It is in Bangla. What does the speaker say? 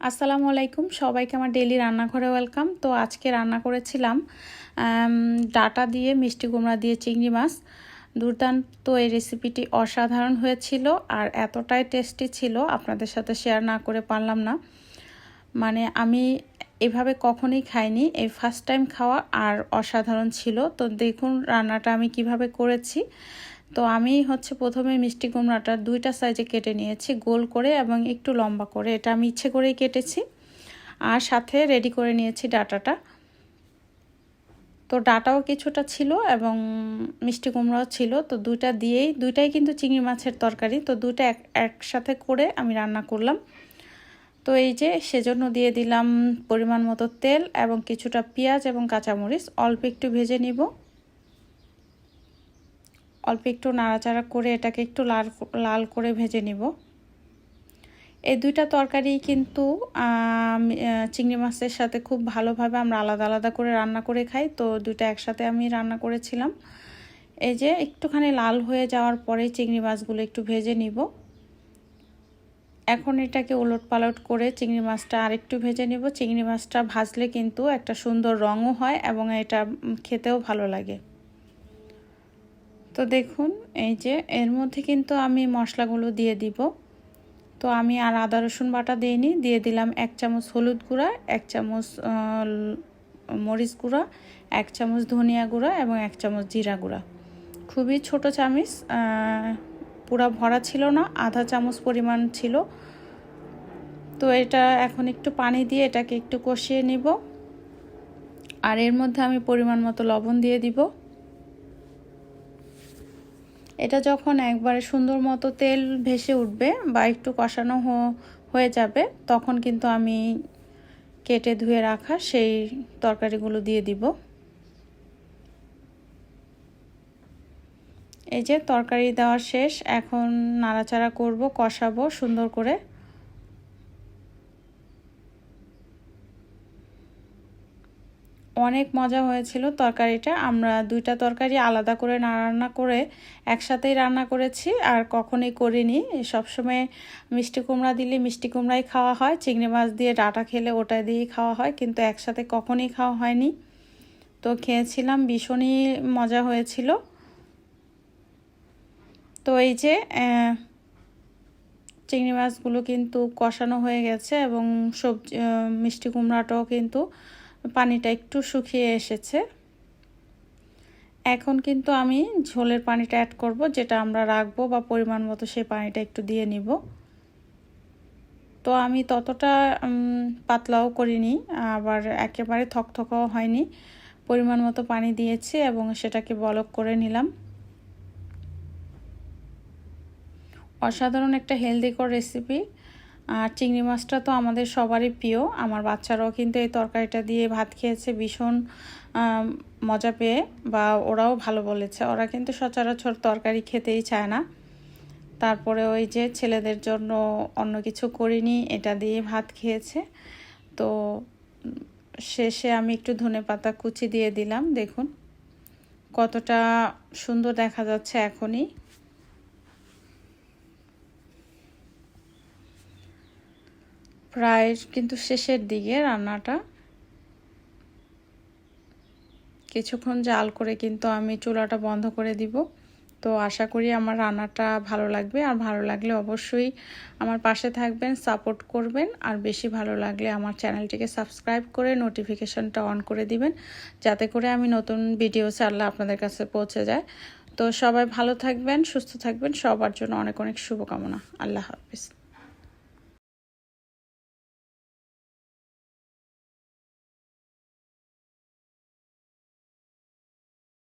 আসসালামু আলাইকুম, সবাইকে আমার ডেইলি রান্নাঘরে ওয়েলকাম। তো আজকে রান্না করেছিলাম ডাটা দিয়ে মিষ্টি কুমড়া দিয়ে চিংড়ি মাছ। দুর্দান্ত, এই রেসিপিটি অসাধারণ হয়েছিল আর এতটাই টেস্টি ছিল আপনাদের সাথে শেয়ার না করে পারলাম না। মানে আমি এভাবে কখনোই খাইনি, এই ফার্স্ট টাইম খাওয়া আর অসাধারণ ছিল। তো দেখুন রান্নাটা আমি কিভাবে করেছি। তো আমি প্রথমে মিষ্টি কুমড়াটা দুইটা সাইজে কেটে নিয়েছি, গোল করে এবং একটু লম্বা করে। এটা আমি ইচ্ছে করেই কেটেছি। আর সাথে রেডি করে নিয়েছি ডাটাটা। তো ডাটাও কিছুটা ছিল এবং মিষ্টি কুমড়াও ছিল। তো দুইটাই কিন্তু চিংড়ি মাছের তরকারি। তো দুইটা একসাথে করে আমি রান্না করলাম। তো এই যে সেজন্য দিয়ে দিলাম পরিমাণ মতো তেল এবং কিছুটা পেঁয়াজ এবং কাঁচামরিচ অল্প একটু ভেজে নিব। অল্প একটু নাড়াচাড়া করে এটাকে একটু লাল করে ভেজে নিব। এই দুইটা তরকারি কিন্তু চিংড়ি মাছের সাথে খুব ভালোভাবে আমরা আলাদা আলাদা করে রান্না করে খাই। তো দুইটা একসাথে আমি রান্না করেছিলাম। এই যে একটুখানি লাল হয়ে যাওয়ার পরে চিংড়ি মাছগুলো একটু ভেজে নিব। এখন এটাকে উলট পালট করে চিংড়ি মাছটা আরেকটু ভেজে নিব। চিংড়ি মাছটা ভাজলে কিন্তু একটা সুন্দর রঙও হয় এবং এটা খেতেও ভালো লাগে। তো দেখুন এই যে এর মধ্যে কিন্তু আমি মশলাগুলো দিয়ে দিব। তো আমি আর আদা রসুন বাটা দিইনি, দিয়ে দিলাম 1 চামচ হলুদ গুঁড়া, 1 চামচ মরিচ গুঁড়া, 1 চামচ ধনিয়া গুঁড়া এবং 1 চামচ জিরা গুঁড়া। খুবই ছোট চামচ, পুরা ভরা ছিল না, আধা চামচ পরিমাণ ছিল। তো এটা এখন একটু পানি দিয়ে এটাকে একটু কষিয়ে নিব। আর এর মধ্যে আমি পরিমাণ মতো লবণ দিয়ে দিব। এটা যখন একবারে সুন্দর মতো তেল ভেসে উঠবে বা একটু কষানো হয়ে যাবে, তখন কিন্তু আমি কেটে ধুয়ে রাখা সেই তরকারিগুলো দিয়ে দিব। এই যে তরকারি দেওয়া শেষ, এখন নাড়াচাড়া করব, কষাবো সুন্দর করে। অনেক মজা হয়েছিল তরকারিটা। আমরা দুইটা তরকারি আলাদা করে না রান্না করে একসাথেই রান্না করেছি, আর কখনোই করিনি। সবসময় মিষ্টি কুমড়া দিলে মিষ্টি কুমড়াই খাওয়া হয়, চিংড়ি মাছ দিয়ে ডাটা খেলে ওটা দিয়েই খাওয়া হয়, কিন্তু একসাথে কখনোই খাওয়া হয়নি। তো খেয়েছিলাম, ভীষণই মজা হয়েছিল। তো এই যে চিংড়ি মাছগুলো কিন্তু কষানো হয়ে গেছে এবং সবজি মিষ্টি কুমড়াটাও কিন্তু পানিটা একটু শুকিয়ে এসেছে। এখন কিন্তু আমি ঝোলের পানিটা অ্যাড করব, যেটা আমরা রাখবো বা পরিমাণ মতো সেই পানিটা একটু দিয়ে নিব। তো আমি ততটা পাতলাও করিনি, আবার একেবারে থকথকাও হয়নি। পরিমাণ মতো পানি দিয়েছি এবং সেটাকে বলক করে নিলাম। অসাধারণ একটা হেলদিকর রেসিপি। আর চিংড়ি মাছটা তো আমাদের সবারই প্রিয়। আমার বাচ্চারাও কিন্তু এই তরকারিটা দিয়ে ভাত খেয়েছে ভীষণ মজা পেয়ে, বা ওরাও ভালো বলেছে। ওরা কিন্তু সচরাচর তরকারি খেতেই চায় না। তারপরে ওই যে ছেলেদের জন্য অন্য কিছু করিনি, এটা দিয়ে ভাত খেয়েছে। তো শেষে আমি একটু ধনেপাতা কুচি দিয়ে দিলাম। দেখুন কতটা সুন্দর দেখা যাচ্ছে এখনই। প্রায় কিন্তু শেষের দিকে রান্নাটা। কিছুক্ষণ জাল করে কিন্তু আমি চুলাটা বন্ধ করে দিব। তো আশা করি আমার রান্নাটা ভালো লাগবে, আর ভালো লাগলে অবশ্যই আমার পাশে থাকবেন, সাপোর্ট করবেন। আর বেশি ভালো লাগলে আমার চ্যানেলটিকে সাবস্ক্রাইব করে নোটিফিকেশনটা অন করে দিবেন, যাতে করে আমি নতুন ভিডিও ছাড়লে আপনাদের কাছে পৌঁছে যায়। তো সবাই ভালো থাকবেন, সুস্থ থাকবেন, সবার জন্য অনেক অনেক শুভকামনা। আল্লাহ হাফিজ।